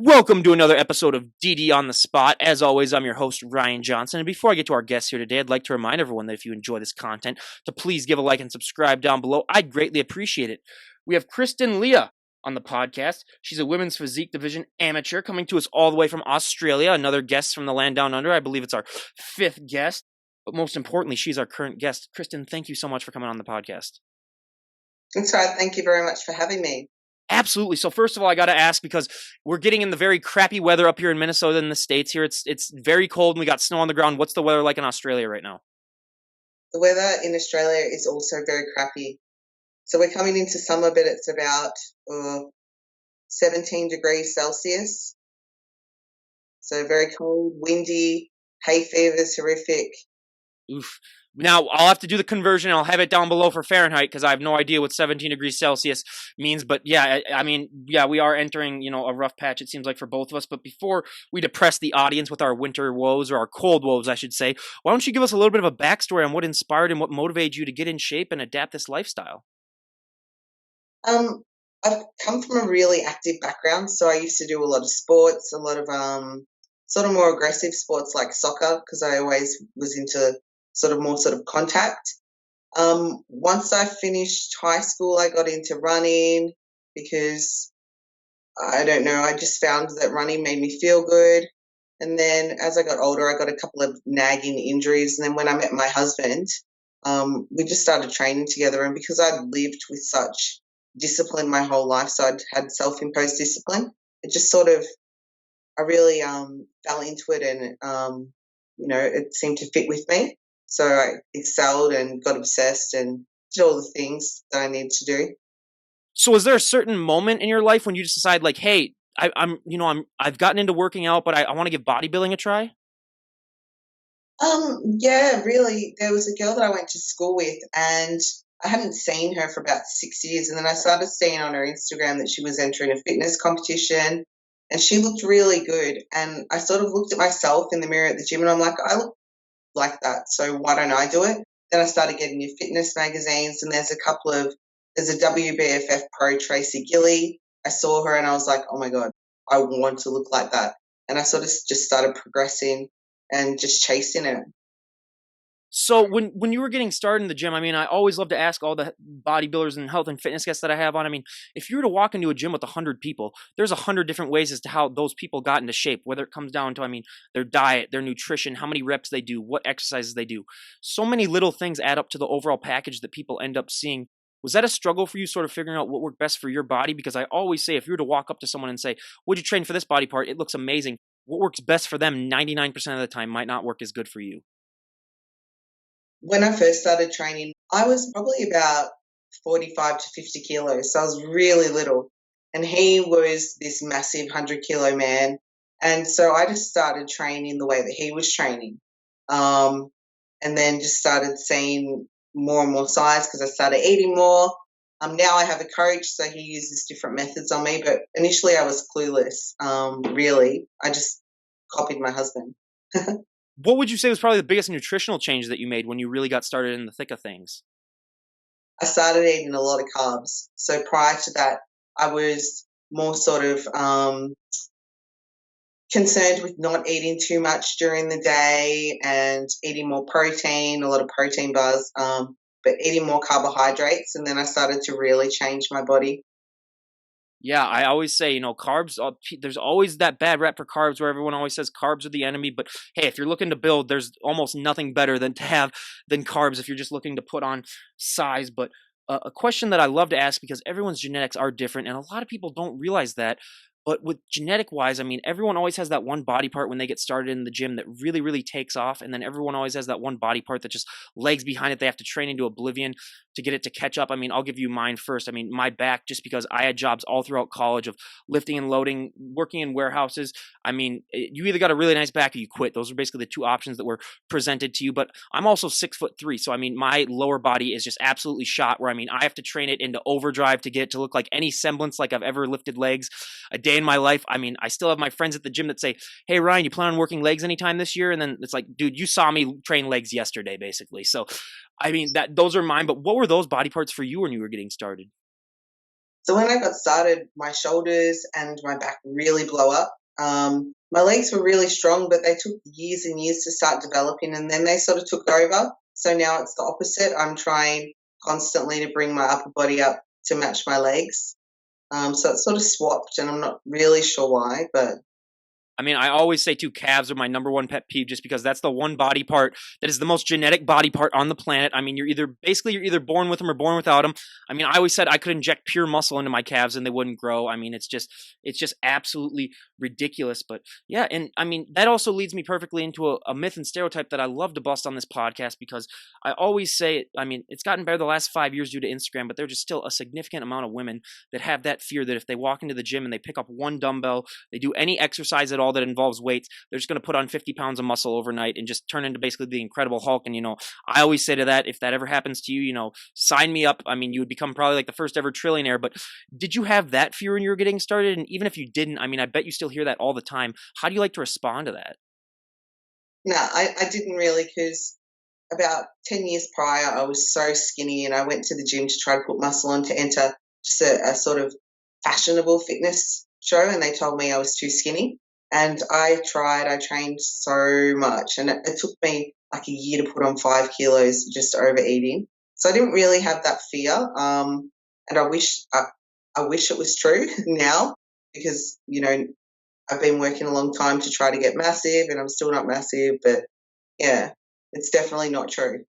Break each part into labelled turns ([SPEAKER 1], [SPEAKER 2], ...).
[SPEAKER 1] Welcome to another episode of DD on the Spot. As always, I'm your host, Ryan Johnson. And before I get to our guests here today, I'd like to remind everyone that if you enjoy this content, to please give a like and subscribe down below. I'd greatly appreciate it. We have Kristyn Lia on the podcast. She's a women's physique division amateur coming to us all the way from Australia. Another guest from the land down under. I believe it's our fifth guest. But most importantly, she's our current guest. Kristyn, thank you so much for coming on the podcast.
[SPEAKER 2] That's right. Thank you very much for having me.
[SPEAKER 1] Absolutely. So first of all, I got to ask, because we're getting in the very crappy weather up here in Minnesota and the States here. It's very cold and we got snow on the ground. What's the weather like in Australia right now?
[SPEAKER 2] The weather in Australia is also very crappy. So we're coming into summer, but it's about 17 degrees Celsius. So very cold, windy, hay fever's horrific.
[SPEAKER 1] Oof. Now, I'll have to do the conversion. I'll have it down below for Fahrenheit because I have no idea what 17 degrees Celsius means. But yeah, I mean, we are entering, a rough patch, it seems like, for both of us. But before we depress the audience with our winter woes, or our cold woes, I should say, why don't you give us a little bit of a backstory on what inspired and what motivated you to get in shape and adapt this lifestyle?
[SPEAKER 2] I've come from a really active background. So I used to do a lot of sports, a lot of sort of more aggressive sports like soccer, because I always was into more contact. Once I finished high school, I got into running because, I don't know, I just found that running made me feel good. And then as I got older, I got a couple of nagging injuries. And then when I met my husband, we just started training together. And because I'd lived with such discipline my whole life, so I'd had self-imposed discipline, it just I really fell into it, and, it seemed to fit with me. So I excelled and got obsessed and did all the things that I needed to do.
[SPEAKER 1] So was there a certain moment in your life when you just decided, like, hey, I've gotten into working out, but I want to give bodybuilding a try?
[SPEAKER 2] Yeah, really. There was a girl that I went to school with, and I hadn't seen her for about 6 years. And then I started seeing on her Instagram that she was entering a fitness competition, and she looked really good. And I sort of looked at myself in the mirror at the gym, and I'm like, I look like that, so why don't I do it? Then I started getting your fitness magazines, and there's a WBFF pro, Tracy Gilly. I saw her and I was like, oh my God, I want to look like that. And I sort of just started progressing and just chasing it.
[SPEAKER 1] So when you were getting started in the gym, I mean, I always love to ask all the bodybuilders and health and fitness guests that I have on. I mean, if you were to walk into a gym with 100 people, there's 100 different ways as to how those people got into shape, whether it comes down to, I mean, their diet, their nutrition, how many reps they do, what exercises they do. So many little things add up to the overall package that people end up seeing. Was that a struggle for you, sort of figuring out what worked best for your body? Because I always say, if you were to walk up to someone and say, would you train for this body part? It looks amazing. What works best for them 99% of the time might not work as good for you.
[SPEAKER 2] When I first started training, I was probably about 45 to 50 kilos. So I was really little. And he was this massive 100-kilo man. And so I just started training the way that he was training. And then just started seeing more and more size because I started eating more. Now I have a coach, so he uses different methods on me. But initially I was clueless, really. I just copied my husband.
[SPEAKER 1] What would you say was probably the biggest nutritional change that you made when you really got started in the thick of things?
[SPEAKER 2] I started eating a lot of carbs. So prior to that, I was more concerned with not eating too much during the day and eating more protein, a lot of protein bars, but eating more carbohydrates. And then I started to really change my body.
[SPEAKER 1] Yeah, I always say, carbs, there's always that bad rep for carbs where everyone always says carbs are the enemy. But hey, if you're looking to build, there's almost nothing better than carbs if you're just looking to put on size. But a question that I love to ask, because everyone's genetics are different, and a lot of people don't realize that. But with genetic wise, I mean, everyone always has that one body part when they get started in the gym that really, really takes off. And then everyone always has that one body part that just lags behind it. They have to train into oblivion to get it to catch up. I mean, I'll give you mine first. I mean, my back, just because I had jobs all throughout college of lifting and loading, working in warehouses. I mean, you either got a really nice back or you quit. Those are basically the two options that were presented to you. But I'm also 6'3". So, I mean, my lower body is just absolutely shot where, I mean, I have to train it into overdrive to get it to look like any semblance like I've ever lifted legs a day in my life. I mean, I still have my friends at the gym that say, hey, Ryan, you plan on working legs anytime this year? And then it's like, dude, you saw me train legs yesterday, basically. So, I mean, those are mine. But what were those body parts for you when you were getting started?
[SPEAKER 2] So when I got started, my shoulders and my back really blow up. My legs were really strong, but they took years and years to start developing, and then they sort of took over. So now it's the opposite. I'm trying constantly to bring my upper body up to match my legs. So it's sort of swapped, and I'm not really sure why, but
[SPEAKER 1] I mean, I always say too, calves are my number one pet peeve just because that's the one body part that is the most genetic body part on the planet. I mean, you're either born with them or born without them. I mean, I always said I could inject pure muscle into my calves and they wouldn't grow. I mean, it's just absolutely ridiculous. But yeah, and I mean, that also leads me perfectly into a myth and stereotype that I love to bust on this podcast because I always say, I mean, it's gotten better the last 5 years due to Instagram, but there's just still a significant amount of women that have that fear that if they walk into the gym and they pick up one dumbbell, they do any exercise at all that involves weights, they're just going to put on 50 pounds of muscle overnight and just turn into basically the Incredible Hulk. And, I always say to that, if that ever happens to you, sign me up. I mean, you would become probably like the first ever trillionaire. But did you have that fear when you were getting started? And even if you didn't, I mean, I bet you still hear that all the time. How do you like to respond to that?
[SPEAKER 2] no, I didn't really, because about 10 years prior, I was so skinny and I went to the gym to try to put muscle on to enter just a sort of fashionable fitness show, and they told me I was too skinny. And I trained so much, and it took me like a year to put on 5 kilos just overeating. So I didn't really have that fear. And I wish it was true now, because, I've been working a long time to try to get massive and I'm still not massive, but yeah, it's definitely not true.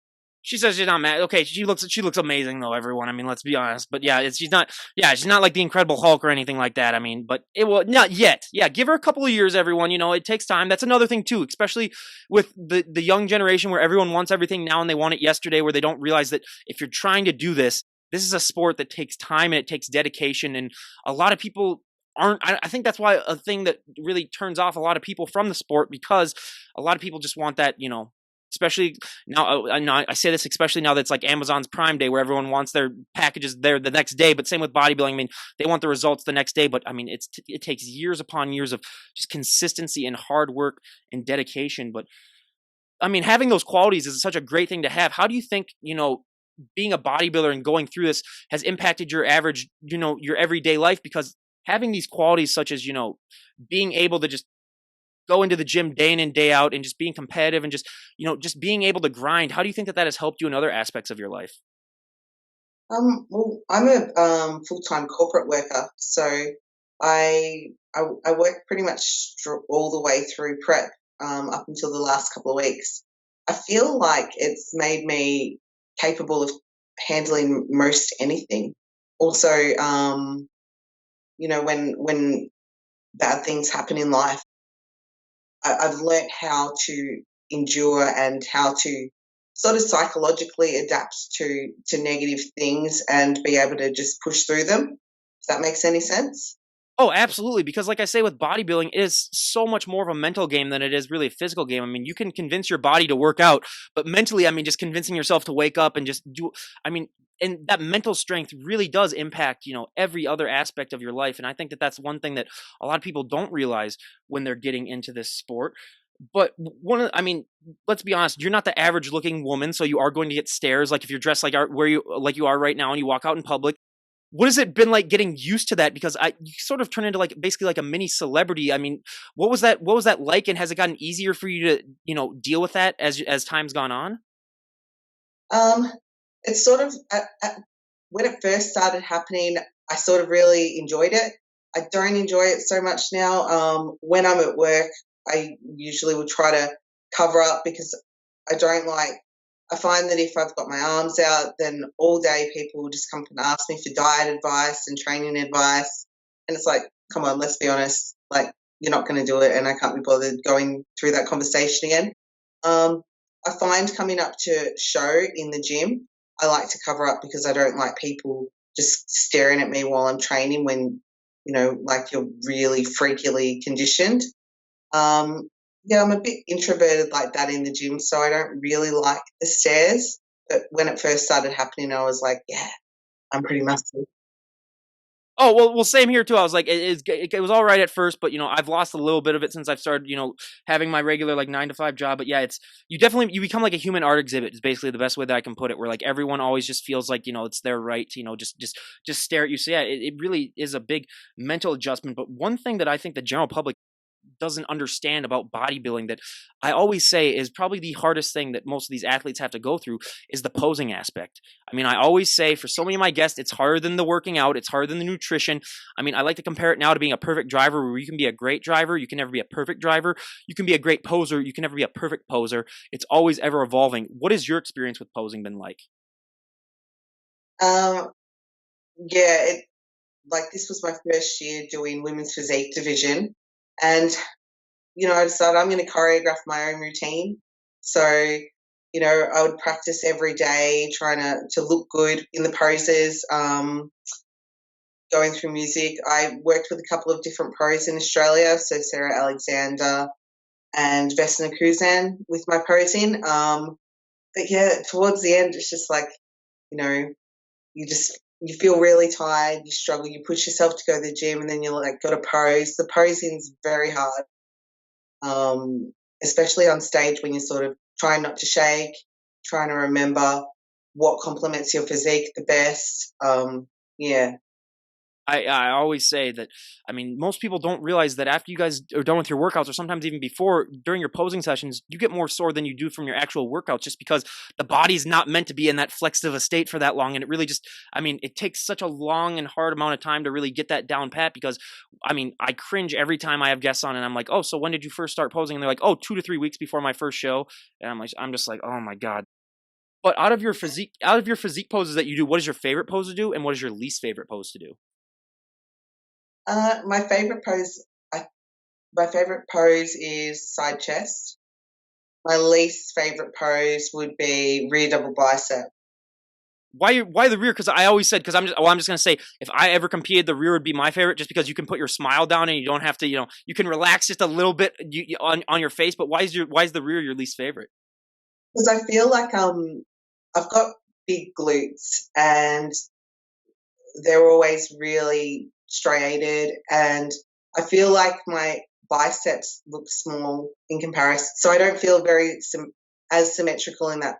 [SPEAKER 1] She says she's not mad. Okay, she looks amazing though, everyone. I mean, let's be honest. But yeah, she's not like the Incredible Hulk or anything like that. I mean, but it will not yet. Yeah, give her a couple of years, everyone. It takes time. That's another thing too, especially with the young generation where everyone wants everything now and they want it yesterday, where they don't realize that if you're trying to do this, this is a sport that takes time and it takes dedication, and a lot of people aren't. I think that's why a thing that really turns off a lot of people from the sport, because a lot of people just want that, especially now. I say this especially now that it's like Amazon's Prime Day, where everyone wants their packages there the next day. But same with bodybuilding. I mean, they want the results the next day. But I mean, it takes years upon years of just consistency and hard work and dedication. But I mean, having those qualities is such a great thing to have. How do you think, being a bodybuilder and going through this has impacted your average, your everyday life? Because having these qualities such as, being able to just go into the gym day in and day out and just being competitive and just, just being able to grind. How do you think that has helped you in other aspects of your life?
[SPEAKER 2] Well, I'm a full-time corporate worker, so I work pretty much all the way through prep, up until the last couple of weeks. I feel like it's made me capable of handling most anything. Also, when bad things happen in life, I've learnt how to endure and how to sort of psychologically adapt to negative things and be able to just push through them. If that makes any sense.
[SPEAKER 1] Oh, absolutely. Because like I say, with bodybuilding, it is so much more of a mental game than it is really a physical game. I mean, you can convince your body to work out, but mentally, I mean, just convincing yourself to wake up and just do, I mean, and that mental strength really does impact, every other aspect of your life. And I think that that's one thing that a lot of people don't realize when they're getting into this sport. But I mean, let's be honest, you're not the average looking woman, so you are going to get stares. Like if you're dressed like you are right now and you walk out in public. What has it been like getting used to that? Because you sort of turn into like basically like a mini celebrity. I mean, what was that like, and has it gotten easier for you to deal with that as time's gone on?
[SPEAKER 2] Um, it's sort of when it first started happening, I sort of really enjoyed it. I don't enjoy it so much now. When I'm at work, I usually will try to cover up, because I don't like. I find that if I've got my arms out, then all day people will just come and ask me for diet advice and training advice, and it's like, come on, let's be honest. Like, you're not going to do it, and I can't be bothered going through that conversation again. Um, I find coming up to show in the gym, I like to cover up, because I don't like people just staring at me while I'm training when, like you're really freakily conditioned. Um, yeah, I'm a bit introverted like that in the gym, so I don't really like the stares. But when it first started happening, I was like, yeah, I'm pretty muscly.
[SPEAKER 1] Oh, well, same here too. I was like, it was all right at first, but I've lost a little bit of it since I've started, having my regular like 9 to 5 job. But yeah, it's you become like a human art exhibit. Is basically the best way that I can put it. Where like everyone always just feels like it's their right to just stare at you. So yeah, it really is a big mental adjustment. But one thing that I think the general public doesn't understand about bodybuilding that I always say is probably the hardest thing that most of these athletes have to go through is the posing aspect. I mean, I always say for so many of my guests, it's harder than the working out, it's harder than the nutrition. I mean, I like to compare it now to being a perfect driver where you can be a great driver, you can never be a perfect driver. You can be a great poser, you can never be a perfect poser. It's always ever evolving. What has your experience with posing been like?
[SPEAKER 2] Um, yeah, like this was my first year doing women's physique division, and I decided I'm going to choreograph my own routine. So, I would practice every day, trying to look good in the poses. Going through music, I worked with a couple of different pros in Australia, so Sarah Alexander and Vesna Kuzan with my posing. But yeah, towards the end, it's just like you know, you feel really tired, you struggle, you push yourself to go to the gym, and then you're like, got to pose. The posing's very hard, especially on stage when you're sort of trying not to shake, trying to remember what complements your physique the best. Yeah.
[SPEAKER 1] I always say that, I mean, most people don't realize that after you guys are done with your workouts, or sometimes even before, during your posing sessions, you get more sore than you do from your actual workouts just because the body's not meant to be in that flexed of a state for that long. And it really just, I mean, it takes such a long and hard amount of time to really get that down pat because, I mean, I cringe every time I have guests on and I'm like, oh, so when did you first start posing? And they're like, oh, 2 to 3 weeks before my first show. And I'm just like, oh my God. But out of your physique poses that you do, what is your favorite pose to do and what is your least favorite pose to do?
[SPEAKER 2] My favorite pose, my favorite pose is side chest. My least favorite pose would be rear double bicep.
[SPEAKER 1] Why the rear? Because I always said because I'm just gonna say if I ever competed, the rear would be my favorite just because you can put your smile down and you don't have to you can relax just a little bit on your face. But why is the rear your least favorite?
[SPEAKER 2] Because I feel like I've got big glutes and they're always really striated, and I feel like my biceps look small in comparison, so I don't feel very as symmetrical in that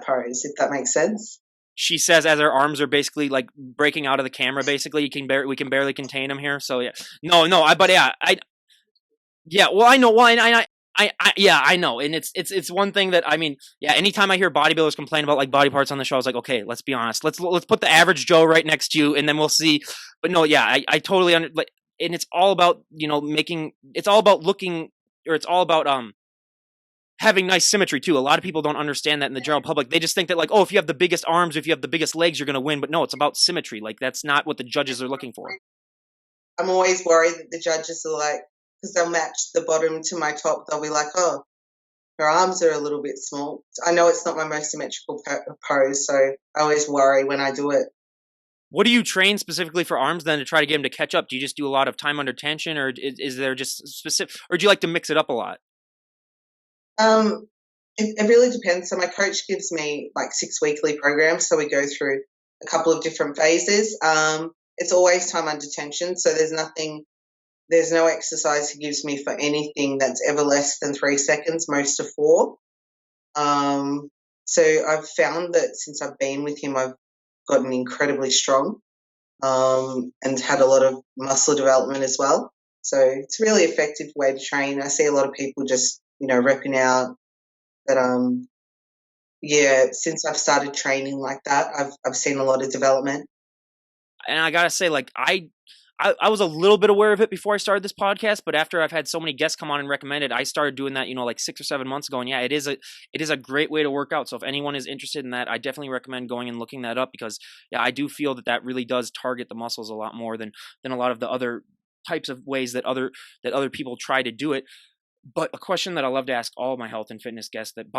[SPEAKER 2] pose, if that makes sense.
[SPEAKER 1] She says as her arms are basically like breaking out of the camera. Basically, we can barely contain them here. So yeah, no, but yeah, yeah, well, I know. Well, yeah, I know, and it's one thing that I mean, yeah. Anytime I hear bodybuilders complain about like body parts on the show, I was like, okay, let's be honest. Let's put the average Joe right next to you, and then we'll see. But no, yeah, I totally like, and it's all about making. It's all about looking, or it's all about having nice symmetry too. A lot of people don't understand that in the general public. They just think that like, oh, if you have the biggest arms, if you have the biggest legs, you're gonna win. But no, it's about symmetry. Like that's not what the judges are looking for.
[SPEAKER 2] I'm always worried that the judges are like, because they'll match the bottom to my top, they'll be like, oh, her arms are a little bit small. I know it's not my most symmetrical pose, so I always worry when I do it.
[SPEAKER 1] What do you train specifically for arms then to try to get them to catch up? Do you just do a lot of time under tension, or is there just specific, or do you like to mix it up a lot?
[SPEAKER 2] Um, it really depends. So my coach gives me like 6 weekly programs, so we go through a couple of different phases. It's always time under tension, so there's no exercise he gives me for anything that's ever less than 3 seconds, most of 4. So I've found that since I've been with him, I've gotten incredibly strong, and had a lot of muscle development as well. So it's a really effective way to train. I see a lot of people just, repping out, but yeah, since I've started training like that, I've seen a lot of development.
[SPEAKER 1] And I gotta say, like I was a little bit aware of it before I started this podcast, but after I've had so many guests come on and recommend it, I started doing that, like 6 or 7 months ago. And yeah, it is a great way to work out. So if anyone is interested in that, I definitely recommend going and looking that up because yeah, I do feel that that really does target the muscles a lot more than a lot of the other types of ways that other people try to do it. But a question that I love to ask all of my health and fitness guests that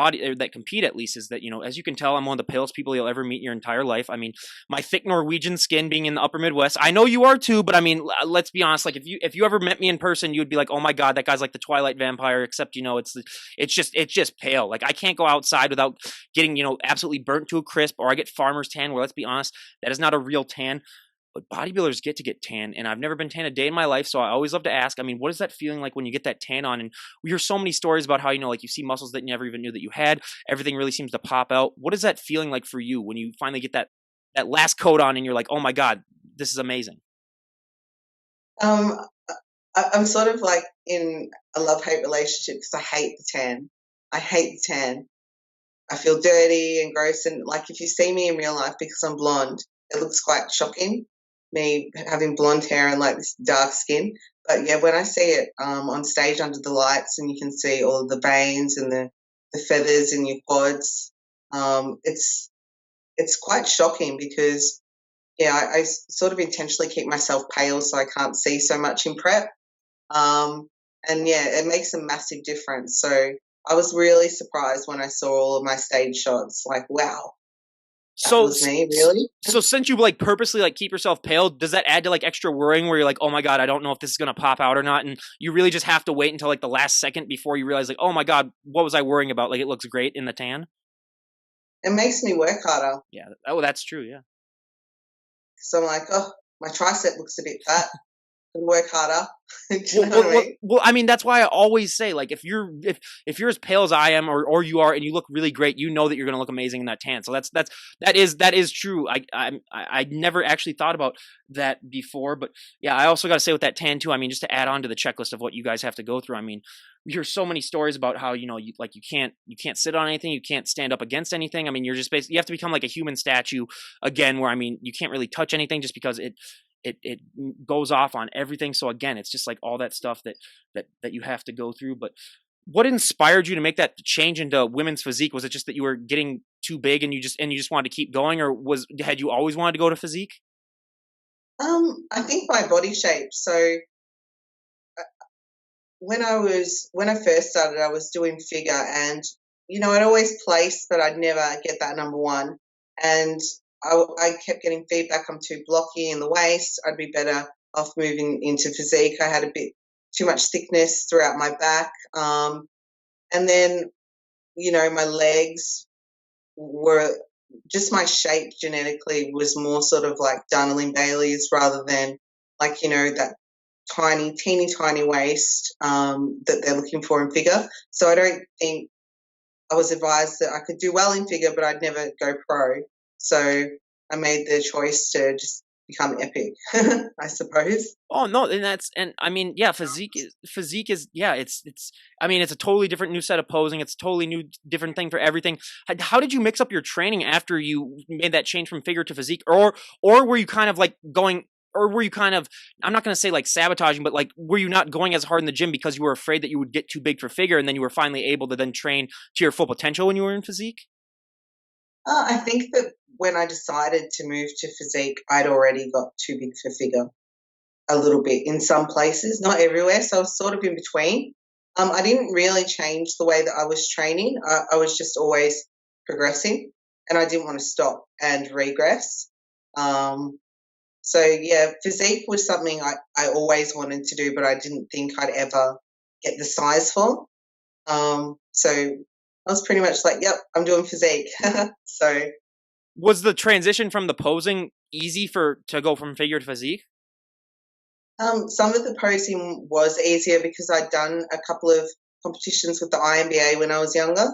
[SPEAKER 1] compete at least is that, as you can tell, I'm one of the palest people you'll ever meet in your entire life. I mean, my thick Norwegian skin being in the upper Midwest, I know you are too, but I mean, let's be honest, like if you ever met me in person, you would be like, oh my God, that guy's like the Twilight vampire, except, it's just pale. Like I can't go outside without getting, absolutely burnt to a crisp, or I get farmer's tan, where let's be honest, that is not a real tan. but bodybuilders get tan, and I've never been tan a day in my life, so I always love to ask, I mean, what is that feeling like when you get that tan on? And we hear so many stories about how, like, you see muscles that you never even knew that you had. Everything really seems to pop out. What is that feeling like for you when you finally get that last coat on and you're like, "Oh my god, this is amazing."
[SPEAKER 2] Um, I'm sort of like in a love-hate relationship because I hate the tan. I hate the tan. I feel dirty and gross, and like if you see me in real life because I'm blonde, it looks quite shocking, me having blonde hair and like this dark skin. But yeah, when I see it on stage under the lights and you can see all of the veins and the feathers in your quads, it's quite shocking because yeah, I sort of intentionally keep myself pale so I can't see so much in prep. Um, and yeah, it makes a massive difference. So I was really surprised when I saw all of my stage shots. Like, wow, that
[SPEAKER 1] So
[SPEAKER 2] was me, really?
[SPEAKER 1] so since you like purposely like keep yourself pale, does that add to like extra worrying where you're like, "Oh my god, I don't know if this is going to pop out or not," and you really just have to wait until like the last second before you realize like, "Oh my god, what was I worrying about? Like it looks great in the tan."
[SPEAKER 2] It makes me work harder.
[SPEAKER 1] Yeah. Oh, that's true. Yeah.
[SPEAKER 2] So I'm like, oh, my tricep looks a bit fat. Can work harder. Do you
[SPEAKER 1] Well,
[SPEAKER 2] know
[SPEAKER 1] well,
[SPEAKER 2] what I
[SPEAKER 1] well,
[SPEAKER 2] mean?
[SPEAKER 1] well, I mean, that's why I always say, like, if you're as pale as I am, or you are, and you look really great, you know that you're gonna look amazing in that tan. So that is true. I never actually thought about that before, but yeah, I also got to say with that tan too. I mean, just to add on to the checklist of what you guys have to go through. I mean, we hear so many stories about how you can't sit on anything, you can't stand up against anything. I mean, you're just basically you have to become like a human statue again, where I mean, you can't really touch anything just because it goes off on everything. So again, it's just like all that stuff that you have to go through. But what inspired you to make that change into women's physique? Was it just that you were getting too big and you just wanted to keep going, or had you always wanted to go to physique?
[SPEAKER 2] I think my body shape. So when I first started, I was doing figure, and I'd always place, but I'd never get that number one. And I kept getting feedback I'm too blocky in the waist. I'd be better off moving into physique. I had a bit too much thickness throughout my back, and then my legs were just my shape genetically was more sort of like Darnell Bailey's rather than like that tiny, teeny tiny waist that they're looking for in figure. So I don't think I was advised that I could do well in figure, but I'd never go pro. So I made the choice to just become epic, I suppose.
[SPEAKER 1] Oh no, and I mean, yeah, physique is yeah, it's I mean, it's a totally different new set of posing. It's a totally new different thing for everything. How did you mix up your training after you made that change from figure to physique, or were you kind of like going, or were you kind of, I'm not going to say like sabotaging, but like were you not going as hard in the gym because you were afraid that you would get too big for figure, and then you were finally able to then train to your full potential when you were in physique?
[SPEAKER 2] I think that when I decided to move to physique, I'd already got too big for figure a little bit in some places, not everywhere. So I was sort of in between. I didn't really change the way that I was training. I was just always progressing, and I didn't want to stop and regress. Um, so yeah, physique was something I always wanted to do, but I didn't think I'd ever get the size for. So I was pretty much like, yep, I'm doing physique. So
[SPEAKER 1] Was the transition from the posing easy for to go from figure to physique?
[SPEAKER 2] some of the posing was easier because I'd done a couple of competitions with the INBA when I was younger,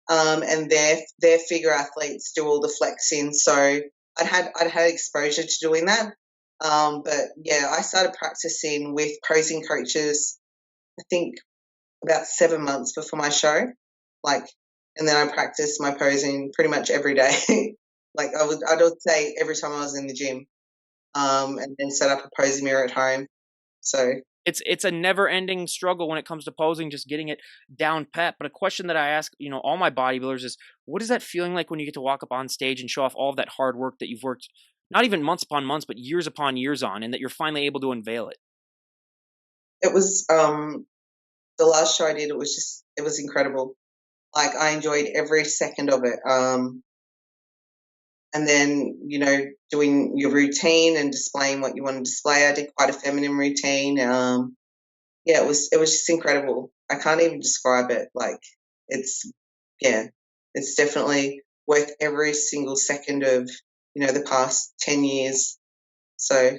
[SPEAKER 2] and their figure athletes do all the flexing, so I'd had exposure to doing that. But yeah, I started practicing with posing coaches. I think about 7 months before my show, like, and then I practiced my posing pretty much every day. Like I'd say every time I was in the gym, and then set up a posing mirror at home. So
[SPEAKER 1] It's a never ending struggle when it comes to posing, just getting it down pat. But a question that I ask, all my bodybuilders is, what is that feeling like when you get to walk up on stage and show off all of that hard work that you've worked, not even months upon months, but years upon years on, and that you're finally able to unveil it?
[SPEAKER 2] it was the last show I did. It was incredible. Like I enjoyed every second of it. And then doing your routine and displaying what you want to display. I did quite a feminine routine. Yeah, it was just incredible. I can't even describe it. Like it's yeah, it's definitely worth every single second of the past 10 years. So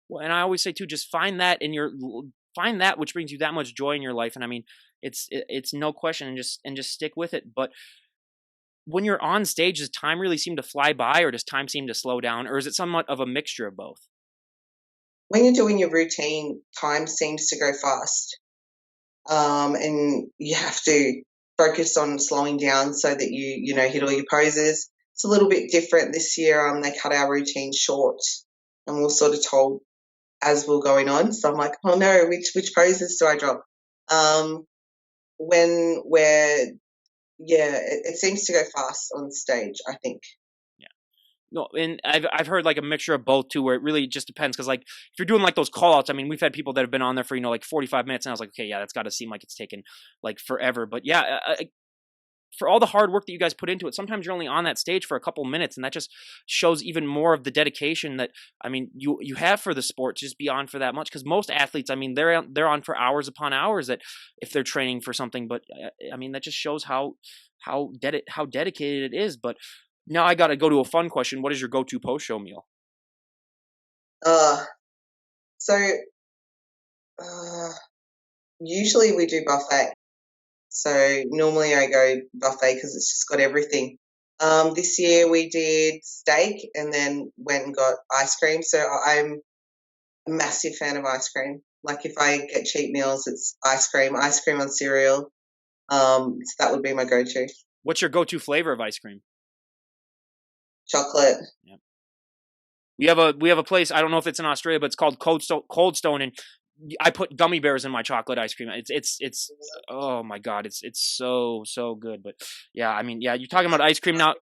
[SPEAKER 1] Well, and I always say too, just find that which brings you that much joy in your life. And I mean, it's no question, and just stick with it. But when you're on stage, does time really seem to fly by, or does time seem to slow down, or is it somewhat of a mixture of both?
[SPEAKER 2] when you're doing your routine, time seems to go fast, and you have to focus on slowing down so that you know hit all your poses. It's a little bit different this year. They cut our routine short, and we're sort of told as we're going on. So I'm like, oh no, which poses do I drop? Um, when we're yeah, it seems to go fast on stage, I think.
[SPEAKER 1] No, and I've heard like a mixture of both too, where it really just depends. Because like if you're doing like those call outs, I mean, we've had people that have been on there for like 45 minutes, and I was like, okay, yeah, that's got to seem like it's taken like forever. But yeah, for all the hard work that you guys put into it, sometimes you're only on that stage for a couple minutes, and that just shows even more of the dedication that I mean you have for the sport. Just be on for that much, because most athletes, I mean, they're on for hours upon hours that if they're training for something. But I mean, that just shows how dedicated it is. But now I got to go to a fun question. What is your go-to post-show meal?
[SPEAKER 2] Uh, so uh, usually we do buffet. So normally I go buffet because it's just got everything. This year we did steak and then went and got ice cream. So I'm a massive fan of ice cream. Like if I get cheap meals, it's ice cream on cereal. So that would be my go-to.
[SPEAKER 1] What's your go-to flavor of ice cream?
[SPEAKER 2] Chocolate.
[SPEAKER 1] Yeah. We have a place. I don't know if it's in Australia, but it's called Cold Stone, and I put gummy bears in my chocolate ice cream. It's oh my god, it's so good. But yeah, I mean, yeah, you're talking about ice cream now.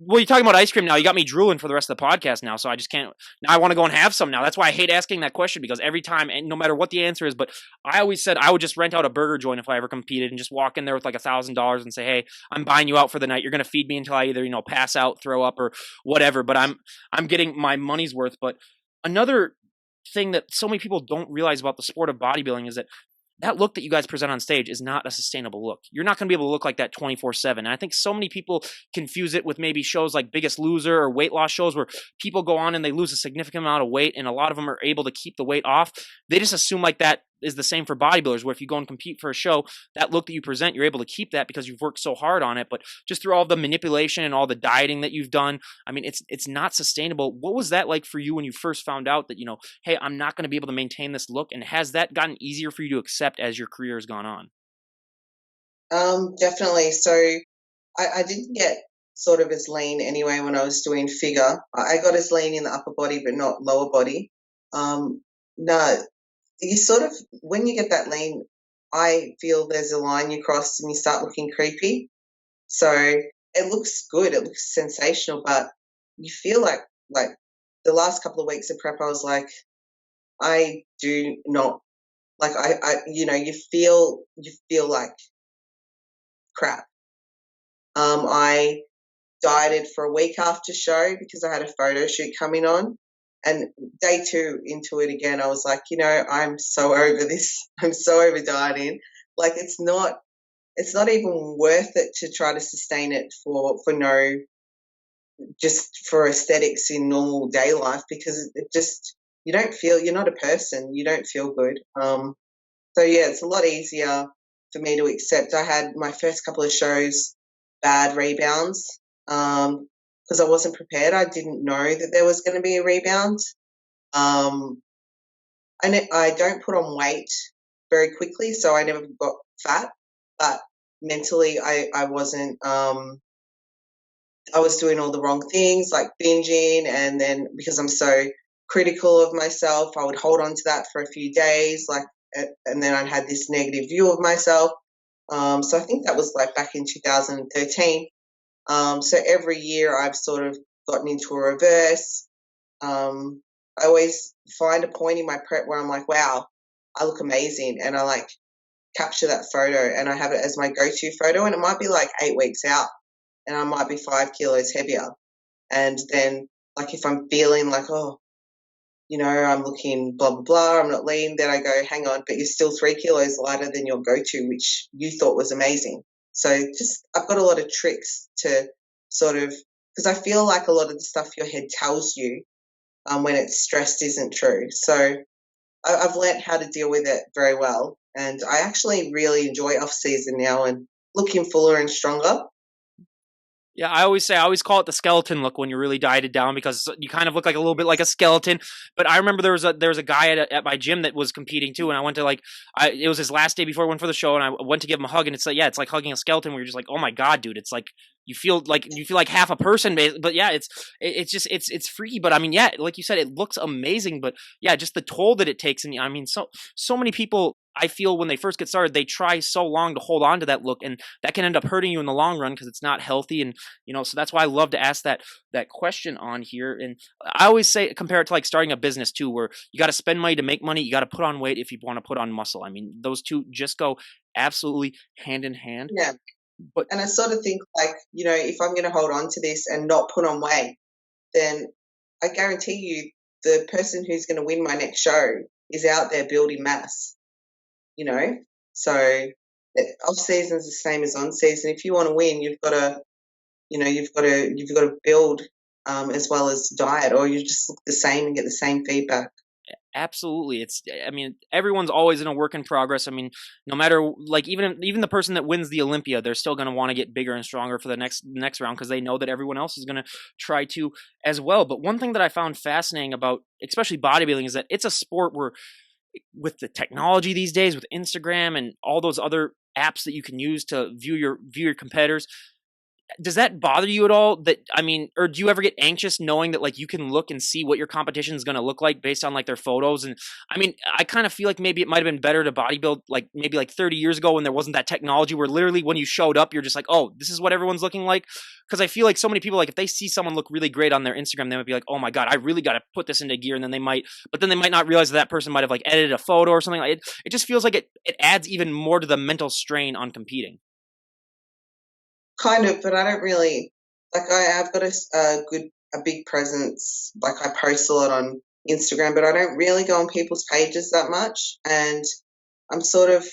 [SPEAKER 1] Well, you're talking about ice cream now. You got me drooling for the rest of the podcast now, so I just can't. Now I want to go and have some now. That's why I hate asking that question, because every time, and no matter what the answer is, but I always said I would just rent out a burger joint if I ever competed and just walk in there with like $1,000 and say, "Hey, I'm buying you out for the night. You're gonna feed me until I either pass out, throw up, or whatever." But I'm getting my money's worth. But another thing that so many people don't realize about the sport of bodybuilding is that look that you guys present on stage is not a sustainable look. You're not going to be able to look like that 24/7. And I think so many people confuse it with maybe shows like Biggest Loser or weight loss shows where people go on and they lose a significant amount of weight and a lot of them are able to keep the weight off. They just assume like that is the same for bodybuilders, where if you go and compete for a show, that look that you present, you're able to keep that because you've worked so hard on it. But just through all the manipulation and all the dieting that you've done, I mean, it's not sustainable. What was that like for you when you first found out that, hey, I'm not going to be able to maintain this look? And has that gotten easier for you to accept as your career has gone on?
[SPEAKER 2] Definitely. So I didn't get sort of as lean anyway when I was doing figure. I got as lean in the upper body, but not lower body. No, you sort of, when you get that lean, I feel there's a line you cross and you start looking creepy. So it looks good, it looks sensational, but you feel like the last couple of weeks of prep, I was like, I do not like you feel like crap. I dieted for a week after show because I had a photo shoot coming on. And day two into it again, I was like, I'm so over this. I'm so over dieting. Like it's not even worth it to try to sustain it for no, just for aesthetics in normal day life, because it just, you don't feel, you're not a person. You don't feel good. So yeah, it's a lot easier for me to accept. I had my first couple of shows bad rebounds because I wasn't prepared. I didn't know that there was going to be a rebound. Um, I don't put on weight very quickly, so I never got fat. But mentally, I wasn't. I was doing all the wrong things, like binging, and then because I'm so critical of myself, I would hold on to that for a few days, and then I had this negative view of myself. So I think that was like back in 2013. So every year I've sort of gotten into a reverse. I always find a point in my prep where I'm like, wow, I look amazing. And I like capture that photo and I have it as my go-to photo. And it might be like 8 weeks out and I might be 5 kilos heavier. And then like if I'm feeling like, oh, I'm looking blah, blah, blah, I'm not lean, then I go, hang on, but you're still 3 kilos lighter than your go-to, which you thought was amazing. So just, I've got a lot of tricks to sort of, because I feel like a lot of the stuff your head tells you, when it's stressed isn't true. So I've learnt how to deal with it very well, and I actually really enjoy off season now and looking fuller and stronger.
[SPEAKER 1] Yeah, I always call it the skeleton look when you really dieted down because you kind of look like a little bit like a skeleton. But I remember there was a guy at my gym that was competing too, and I went to it was his last day before I went for the show, and I went to give him a hug, and it's like, yeah, it's like hugging a skeleton where you're just like, oh my god, dude, it's like you feel like half a person, but yeah, it's just it's freaky. But I mean, yeah, like you said, it looks amazing, but yeah, just the toll that it takes, and I mean, so many people. I feel when they first get started, they try so long to hold on to that look, and that can end up hurting you in the long run because it's not healthy. And so that's why I love to ask that question on here. And I always say compare it to like starting a business too, where you got to spend money to make money. You got to put on weight if you want to put on muscle. I mean, those two just go absolutely hand in hand.
[SPEAKER 2] Yeah.
[SPEAKER 1] But
[SPEAKER 2] And I sort of think like, if I'm going to hold on to this and not put on weight, then I guarantee you the person who's going to win my next show is out there building mass, you know? So off season's the same as on season. If you want to win, you've got to, you've got to build as well as diet, or you just look the same and get the same feedback.
[SPEAKER 1] absolutely, I mean, everyone's always in a work in progress. I mean, no matter like even the person that wins the Olympia, they're still going to want to get bigger and stronger for the next round because they know that everyone else is going to try to as well. But one thing that I found fascinating about especially bodybuilding is that it's a sport where with the technology these days with Instagram and all those other apps that you can use to view your competitors, does that bother you at all? That I mean, or do you ever get anxious knowing that like you can look and see what your competition is going to look like based on like their photos? And I mean, I kind of feel like maybe it might have been better to bodybuild like maybe like 30 years ago when there wasn't that technology where literally when you showed up you're just like, oh, this is what everyone's looking like. Because I feel like so many people, like if they see someone look really great on their Instagram, they might be like, oh my god, I really got to put this into gear. And then but then they might not realize that person might have like edited a photo or something like it. It just feels like it adds even more to the mental strain on competing.
[SPEAKER 2] Kind of, but I don't really like. I've got a big presence. Like I post a lot on Instagram, but I don't really go on people's pages that much. And I'm sort of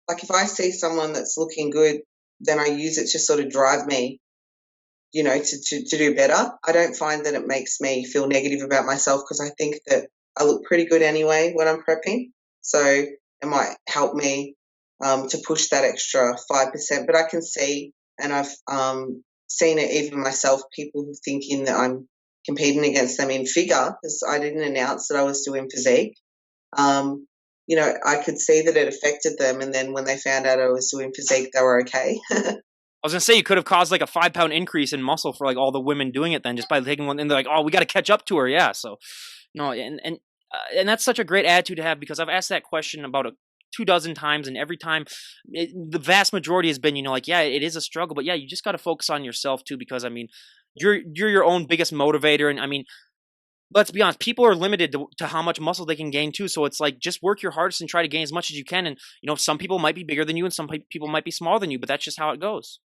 [SPEAKER 2] like, if I see someone that's looking good, then I use it to sort of drive me, to do better. I don't find that it makes me feel negative about myself because I think that I look pretty good anyway when I'm prepping. So it might help me to push that extra 5%. But I can see, and I've seen it even myself, people who thinking that I'm competing against them in figure because I didn't announce that I was doing physique. I could see that it affected them, and then when they found out I was doing physique, they were okay.
[SPEAKER 1] I was gonna say you could have caused like a 5 pound increase in muscle for like all the women doing it then just by taking one, and they're like, oh, we got to catch up to her, yeah. So no, and that's such a great attitude to have because I've asked that question about 2 dozen times, and every time the vast majority has been, like, yeah, it is a struggle, but yeah, you just got to focus on yourself too because I mean, you're your own biggest motivator, and I mean, let's be honest, people are limited to how much muscle they can gain too. So it's like just work your hardest and try to gain as much as you can. And some people might be bigger than you, and some people might be smaller than you, but that's just how it goes.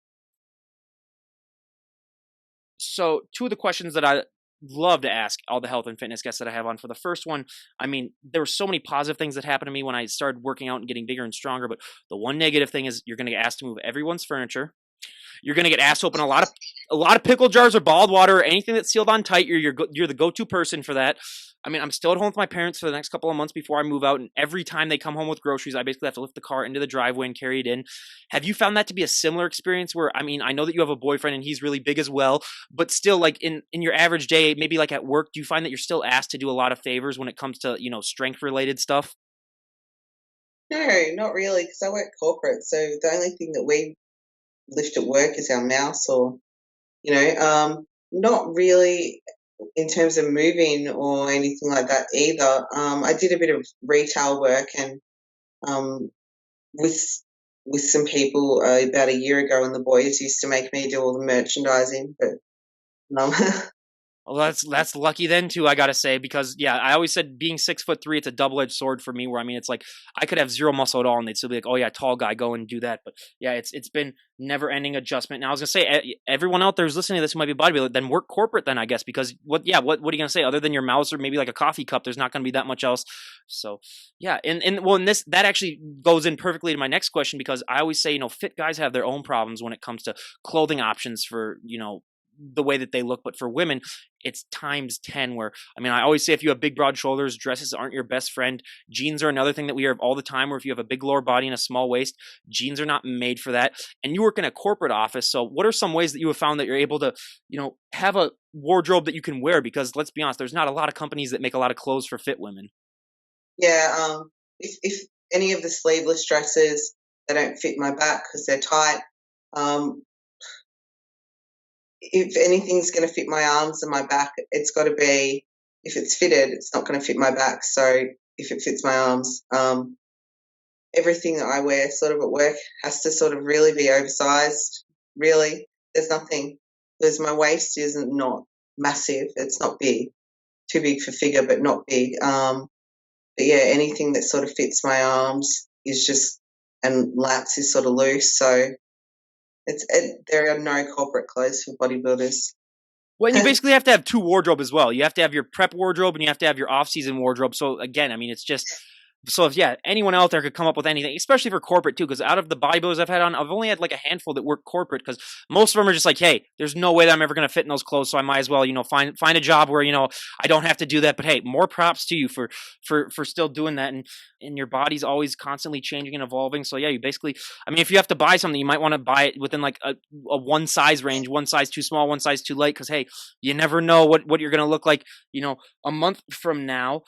[SPEAKER 1] So two of the questions that I love to ask all the health and fitness guests that I have on. For the first one, I mean, there were so many positive things that happened to me when I started working out and getting bigger and stronger. But the one negative thing is you're going to get asked to move everyone's furniture. You're going to get asked to open a lot of pickle jars or bottled water or anything that's sealed on tight. You're the go-to person for that. I mean, I'm still at home with my parents for the next couple of months before I move out, and every time they come home with groceries, I basically have to lift the car into the driveway and carry it in. Have you found that to be a similar experience where, I mean, I know that you have a boyfriend and he's really big as well, but still, like in your average day, maybe like at work, do you find that you're still asked to do a lot of favors when it comes to, strength related stuff?
[SPEAKER 2] No, not really, because I work corporate. So the only thing that we lift at work is our mouse, or not really in terms of moving or anything like that either. I did a bit of retail work and um, with with some people about a year ago, and the boys used to make me do all the merchandising. But um,
[SPEAKER 1] Well, that's lucky then too, I gotta say, because yeah, I always said being 6'3", it's a double-edged sword for me. Where I mean, it's like I could have zero muscle at all, and they'd still be like, "Oh yeah, tall guy, go and do that." But yeah, it's been never-ending adjustment. Now I was gonna say, everyone out there who's listening to this who might be a bodybuilder, then work corporate then I guess, because what are you gonna say other than your mouse or maybe like a coffee cup? There's not gonna be that much else. So yeah, and well, and this that actually goes in perfectly to my next question because I always say, fit guys have their own problems when it comes to clothing options for the way that they look. But for women, it's times 10 where, I mean, I always say if you have big, broad shoulders, dresses aren't your best friend. Jeans are another thing that we hear all the time, where if you have a big lower body and a small waist, jeans are not made for that. And you work in a corporate office. So what are some ways that you have found that you're able to, have a wardrobe that you can wear? Because let's be honest, there's not a lot of companies that make a lot of clothes for fit women.
[SPEAKER 2] Yeah, if any of the sleeveless dresses, they don't fit my back because they're tight. If anything's going to fit my arms and my back, it's got to be, if it's fitted, it's not going to fit my back. So if it fits my arms, everything that I wear sort of at work has to sort of really be oversized. Really, there's nothing, because my waist isn't not massive. It's not big, too big for figure, but not big. But yeah, anything that sort of fits my arms is just, and lats is sort of loose. So there are no corporate clothes for bodybuilders.
[SPEAKER 1] Well, and you basically have to have two wardrobe as well. You have to have your prep wardrobe and you have to have your off-season wardrobe. So again, I mean, it's just, so if anyone out there could come up with anything, especially for corporate too, because out of the bodybuilders I've had on, I've only had like a handful that work corporate, because most of them are just like, hey, there's no way that I'm ever going to fit in those clothes, so I might as well, find a job where I don't have to do that. But hey, more props to you for still doing that, and your body's always constantly changing and evolving. So yeah, you basically, I mean, if you have to buy something, you might want to buy it within like a one size range, one size too small, one size too light, because hey, you never know what you're going to look like, a month from now.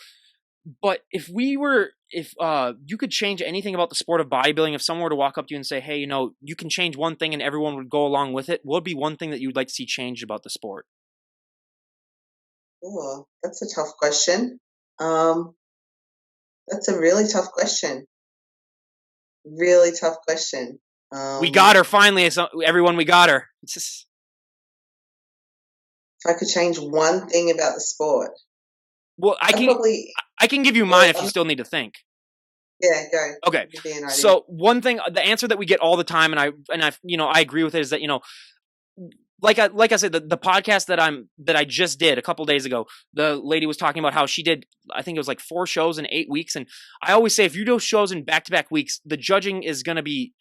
[SPEAKER 1] But if you could change anything about the sport of bodybuilding, if someone were to walk up to you and say, hey, you can change one thing and everyone would go along with it, what would be one thing that you'd like to see changed about the sport?
[SPEAKER 2] Oh, that's a tough question. That's a really tough question. Really tough question.
[SPEAKER 1] We got her finally, everyone. We got her.
[SPEAKER 2] If I could change one thing about the sport,
[SPEAKER 1] well, I can give you mine if you still need to think.
[SPEAKER 2] Yeah, go.
[SPEAKER 1] Okay. So one thing, the answer that we get all the time, and I agree with it, is that like I said, the podcast that I just did a couple days ago, the lady was talking about how she did, I think it was like 4 shows in 8 weeks, and I always say if you do shows in back-to-back weeks, the judging is going to be,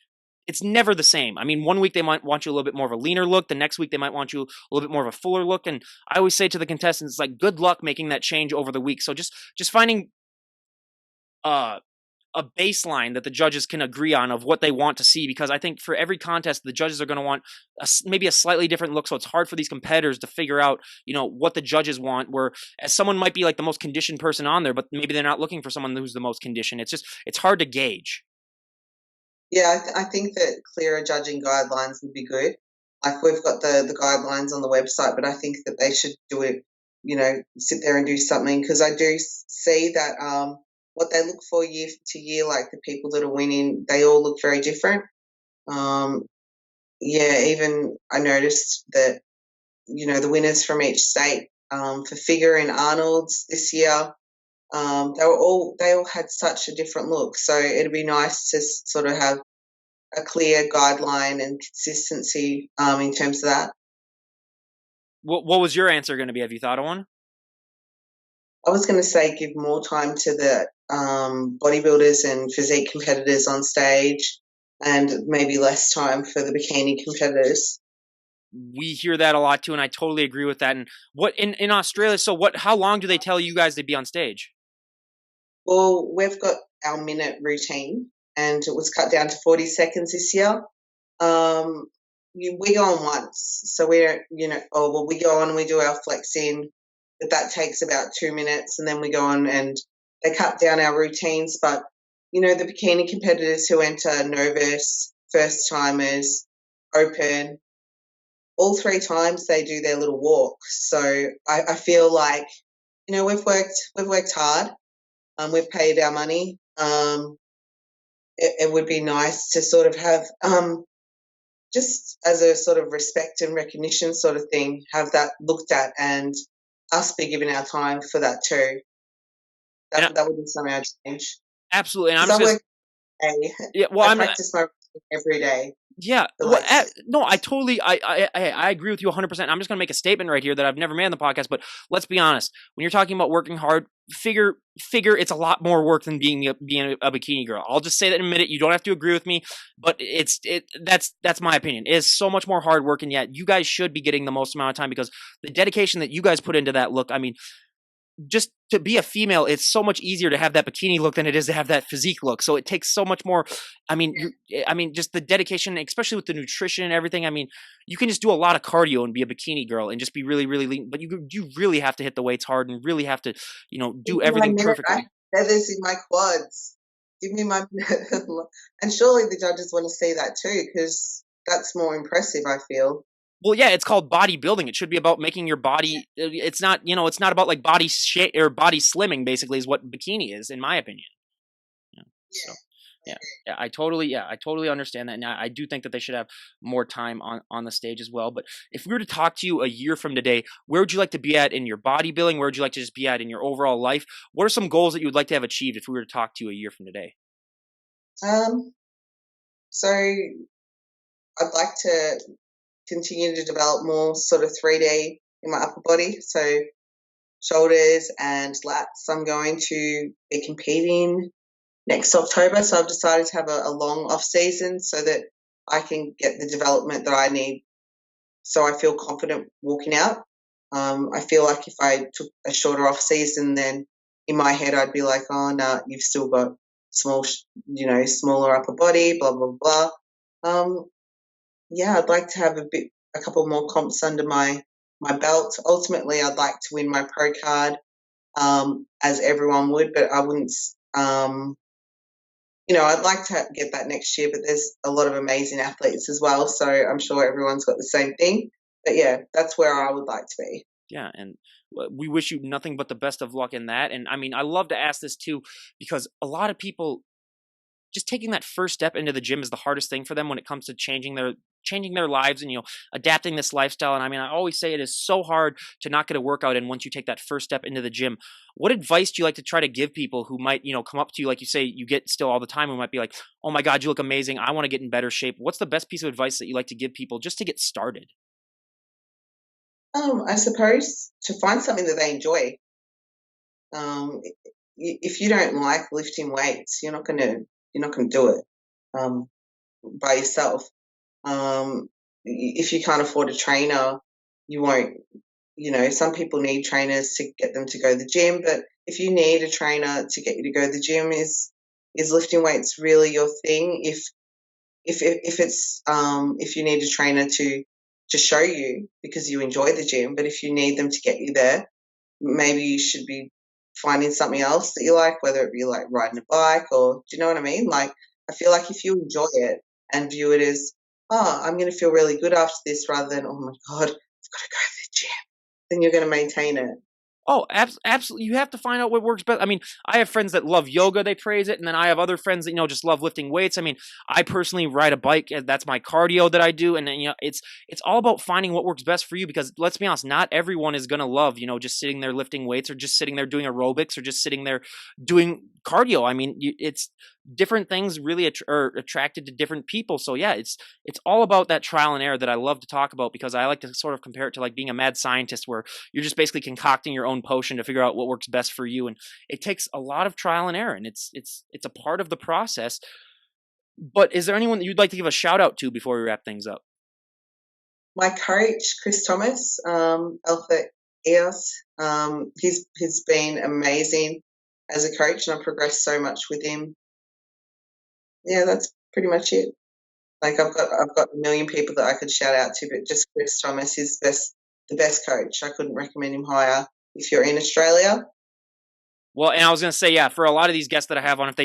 [SPEAKER 1] it's never the same. I mean, one week they might want you a little bit more of a leaner look. The next week they might want you a little bit more of a fuller look. And I always say to the contestants, like, good luck making that change over the week. So just finding a baseline that the judges can agree on of what they want to see, because I think for every contest, the judges are going to want maybe a slightly different look. So it's hard for these competitors to figure out, what the judges want, where as someone might be like the most conditioned person on there, but maybe they're not looking for someone who's the most conditioned. It's hard to gauge.
[SPEAKER 2] Yeah, I think that clearer judging guidelines would be good. Like, we've got the guidelines on the website, but I think that they should do it, sit there and do something, because I do see that what they look for year to year, like the people that are winning, they all look very different. Even I noticed that, the winners from each state, for figure in Arnold's this year, they all had such a different look. So it'd be nice to sort of have a clear guideline and consistency in terms of that.
[SPEAKER 1] What was your answer going to be? Have you thought of one?
[SPEAKER 2] I was going to say give more time to the bodybuilders and physique competitors on stage, and maybe less time for the bikini competitors.
[SPEAKER 1] We hear that a lot too, and I totally agree with that. And what in Australia? So how long do they tell you guys to be on stage?
[SPEAKER 2] Well, we've got our minute routine, and it was cut down to 40 seconds this year. We go on once, so we don't, we go on and we do our flexing, but that takes about 2 minutes, and then we go on and they cut down our routines. But, the bikini competitors who enter novice, first timers, open, all 3 times they do their little walk. So I feel like, we've worked hard. We've paid our money. It would be nice to sort of have, just as a sort of respect and recognition sort of thing, have that looked at, and us be given our time for that too. That would be something I'd change.
[SPEAKER 1] Absolutely. And
[SPEAKER 2] I practice my routine every day.
[SPEAKER 1] Yeah,
[SPEAKER 2] The
[SPEAKER 1] well,
[SPEAKER 2] like,
[SPEAKER 1] no, I agree with you 100%. I'm just going to make a statement right here that I've never made on the podcast, but let's be honest. When you're talking about working hard, figure it's a lot more work than being a bikini girl. I'll just say that in a minute. You don't have to agree with me, but that's my opinion. It is so much more hard work, and yet you guys should be getting the most amount of time because the dedication that you guys put into that look. I mean, just to be a female, it's so much easier to have that bikini look than it is to have that physique look. So it takes so much more. I mean, just the dedication, especially with the nutrition and everything. I mean, you can just do a lot of cardio and be a bikini girl and just be really, really lean. But you really have to hit the weights hard and really have to,
[SPEAKER 2] give
[SPEAKER 1] do
[SPEAKER 2] me my
[SPEAKER 1] everything
[SPEAKER 2] minute, right?
[SPEAKER 1] perfectly.
[SPEAKER 2] Feathers in my quads. Give me my minute. And surely the judges want to see that too, because that's more impressive, I feel.
[SPEAKER 1] Well, yeah, it's called bodybuilding. It should be about making your body. It's not, it's not about like body shape or body slimming. Basically, is what bikini is, in my opinion. Yeah. So, yeah, I totally understand that. Now, I do think that they should have more time on the stage as well. But if we were to talk to you a year from today, where would you like to be at in your bodybuilding? Where would you like to just be at in your overall life? What are some goals that you would like to have achieved if we were to talk to you a year from today?
[SPEAKER 2] So I'd like to continue to develop more sort of 3D in my upper body. So shoulders and lats. I'm going to be competing next October. So I've decided to have a long off season so that I can get the development that I need so I feel confident walking out. I feel like if I took a shorter off season, then in my head I'd be like, oh no, you've still got smaller upper body, blah blah blah. Yeah, I'd like to have a couple more comps under my belt. Ultimately, I'd like to win my pro card, as everyone would, but I wouldn't. I'd like to get that next year, but there's a lot of amazing athletes as well, so I'm sure everyone's got the same thing. But yeah, that's where I would like to be.
[SPEAKER 1] Yeah, and we wish you nothing but the best of luck in that. And I mean, I love to ask this too because a lot of people just taking that first step into the gym is the hardest thing for them when it comes to changing their lives and adapting this lifestyle. And I mean, I always say it is so hard to not get a workout in once you take that first step into the gym. What advice do you like to try to give people who might come up to you, like you say you get still all the time, who might be like, oh my god, you look amazing, I want to get in better shape? What's the best piece of advice that you like to give people just to get started?
[SPEAKER 2] I suppose to find something that they enjoy. If you don't like lifting weights, you're not gonna do it by yourself. If you can't afford a trainer, you won't. Some people need trainers to get them to go to the gym, but if you need a trainer to get you to go to the gym, is lifting weights really your thing? If you need a trainer to show you because you enjoy the gym, but if you need them to get you there, maybe you should be finding something else that you like, whether it be like riding a bike or, do you know what I mean? Like, I feel like if you enjoy it and view it as, oh, I'm going to feel really good after this rather than, oh my God, I've got to go to the gym, then you're going to maintain it.
[SPEAKER 1] Oh, absolutely. You have to find out what works best. I mean, I have friends that love yoga, they praise it, and then I have other friends that just love lifting weights. I mean, I personally ride a bike, and that's my cardio that I do, and then it's all about finding what works best for you because let's be honest, not everyone is going to love, just sitting there lifting weights or just sitting there doing aerobics or just sitting there doing cardio. I mean, it's different things really are attracted to different people. So yeah, it's all about that trial and error that I love to talk about because I like to sort of compare it to like being a mad scientist where you're just basically concocting your own potion to figure out what works best for you, and it takes a lot of trial and error, and it's a part of the process. But is there anyone that you'd like to give a shout out to before we wrap things up?
[SPEAKER 2] My coach, Chris Thomas, Alpha EOS, he's been amazing as a coach, and I've progressed so much with him. Yeah, that's pretty much it. Like I've got a million people that I could shout out to, but just Chris Thomas is the best coach. I couldn't recommend him higher if you're in Australia.
[SPEAKER 1] Well, and I was going to say, yeah, for a lot of these guests that I have on, if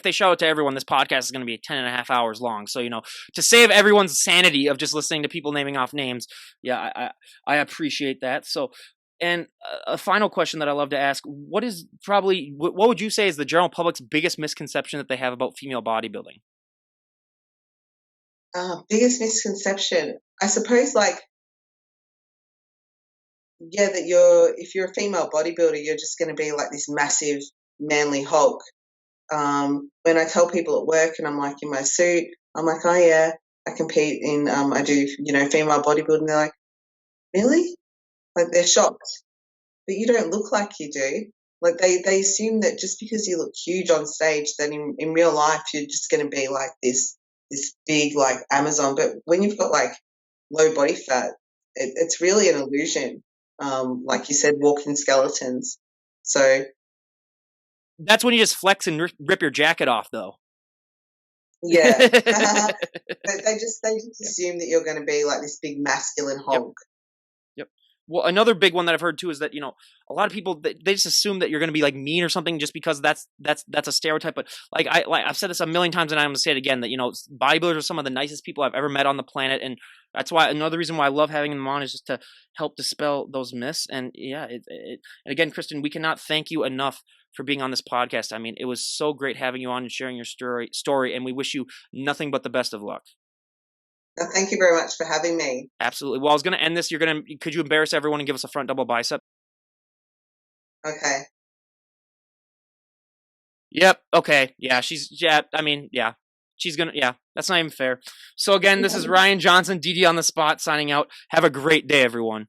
[SPEAKER 1] they show it to everyone, this podcast is going to be 10 and a half hours long. So, to save everyone's sanity of just listening to people naming off names, yeah, I appreciate that. So, and a final question that I love to ask, what would you say is the general public's biggest misconception that they have about female bodybuilding?
[SPEAKER 2] Biggest misconception, I suppose, like, yeah, that if you're a female bodybuilder, you're just going to be like this massive manly Hulk. When I tell people at work and I'm like in my suit, I'm like, oh yeah, I compete in, I do, female bodybuilding. They're like, really? Like they're shocked, but you don't look like you do. Like they assume that just because you look huge on stage, that in real life you're just going to be like this big like Amazon. But when you've got like low body fat, it's really an illusion. Like you said, walking skeletons. So
[SPEAKER 1] That's when you just flex and rip your jacket off, though.
[SPEAKER 2] yeah, they just assume that you're going to be like this big masculine Hulk.
[SPEAKER 1] Yep. Well, another big one that I've heard too is that a lot of people they just assume that you're going to be like mean or something just because that's a stereotype. But I've said this a million times and I'm going to say it again that bodybuilders are some of the nicest people I've ever met on the planet, and that's why another reason why I love having them on is just to help dispel those myths. And yeah, and again, Kristyn, we cannot thank you enough for being on this podcast. I mean, it was so great having you on and sharing your story, and we wish you nothing but the best of luck.
[SPEAKER 2] Thank you very much for having me.
[SPEAKER 1] Absolutely. Well, I was going to end this. Could you embarrass everyone and give us a front double bicep?
[SPEAKER 2] Okay.
[SPEAKER 1] Yep. Okay. Yeah. She's going to, yeah, that's not even fair. So again, this is Ryan Johnson, DD on the spot, signing out. Have a great day, everyone.